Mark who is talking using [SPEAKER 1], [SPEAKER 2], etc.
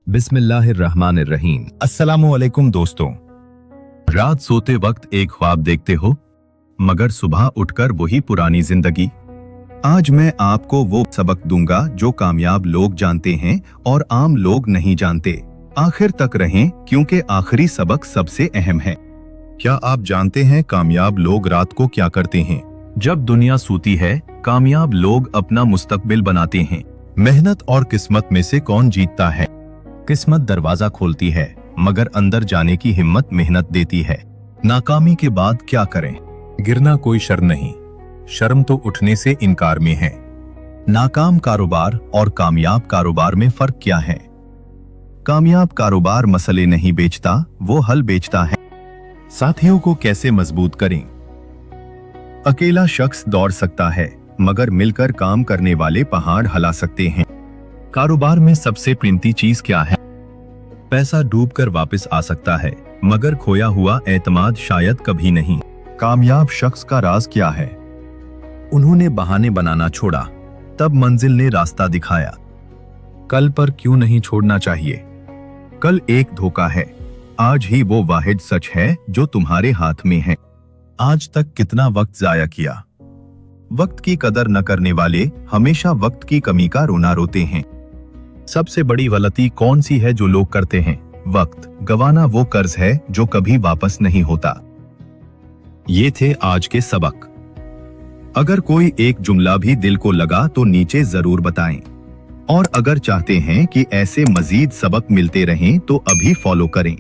[SPEAKER 1] बिस्मिल्लाहिर्रहमानिर्रहीम।
[SPEAKER 2] अस्सलामुअलैकुम दोस्तों।
[SPEAKER 1] रात सोते वक्त एक ख्वाब देखते हो, मगर सुबह उठकर वही पुरानी जिंदगी। आज मैं आपको वो सबक दूंगा जो कामयाब लोग जानते हैं और आम लोग नहीं जानते। आखिर तक रहें, क्योंकि आखिरी सबक सबसे अहम है।
[SPEAKER 2] क्या आप जानते हैं कामयाब लोग रात को क्या करते हैं?
[SPEAKER 1] जब दुनिया सूती है, कामयाब लोग अपना मुस्तकबिल बनाते हैं।
[SPEAKER 2] मेहनत और किस्मत में से कौन जीतता है?
[SPEAKER 1] किस्मत दरवाजा खोलती है, मगर अंदर जाने की हिम्मत मेहनत देती है। नाकामी के बाद क्या करें?
[SPEAKER 2] गिरना कोई शर्म नहीं, शर्म तो उठने से इनकार में है।
[SPEAKER 1] नाकाम कारोबार और कामयाब कारोबार में फर्क क्या है? कामयाब कारोबार मसले नहीं बेचता, वो हल बेचता है।
[SPEAKER 2] साथियों को कैसे मजबूत करें?
[SPEAKER 1] अकेला शख्स दौड़ सकता है, मगर मिलकर काम करने वाले पहाड़ हिला सकते हैं। कारोबार में सबसे कीमती चीज क्या है? पैसा डूबकर वापस आ सकता है, मगर खोया हुआ एतमाद शायद कभी नहीं।
[SPEAKER 2] कामयाब शख्स का राज क्या है?
[SPEAKER 1] उन्होंने बहाने बनाना छोड़ा, तब मंजिल ने रास्ता दिखाया। कल पर क्यों नहीं छोड़ना चाहिए? कल एक धोखा है, आज ही वो वाहिद सच है जो तुम्हारे हाथ में है। आज तक कितना वक्त जाया किया? वक्त की कदर न करने वाले हमेशा वक्त की कमी का रोना रोते हैं। सबसे बड़ी गलती कौन सी है जो लोग करते हैं? वक्त गंवाना वो कर्ज है जो कभी वापस नहीं होता। ये थे आज के सबक। अगर कोई एक जुमला भी दिल को लगा तो नीचे जरूर बताएं। और अगर चाहते हैं कि ऐसे मजीद सबक मिलते रहें तो अभी फॉलो करें।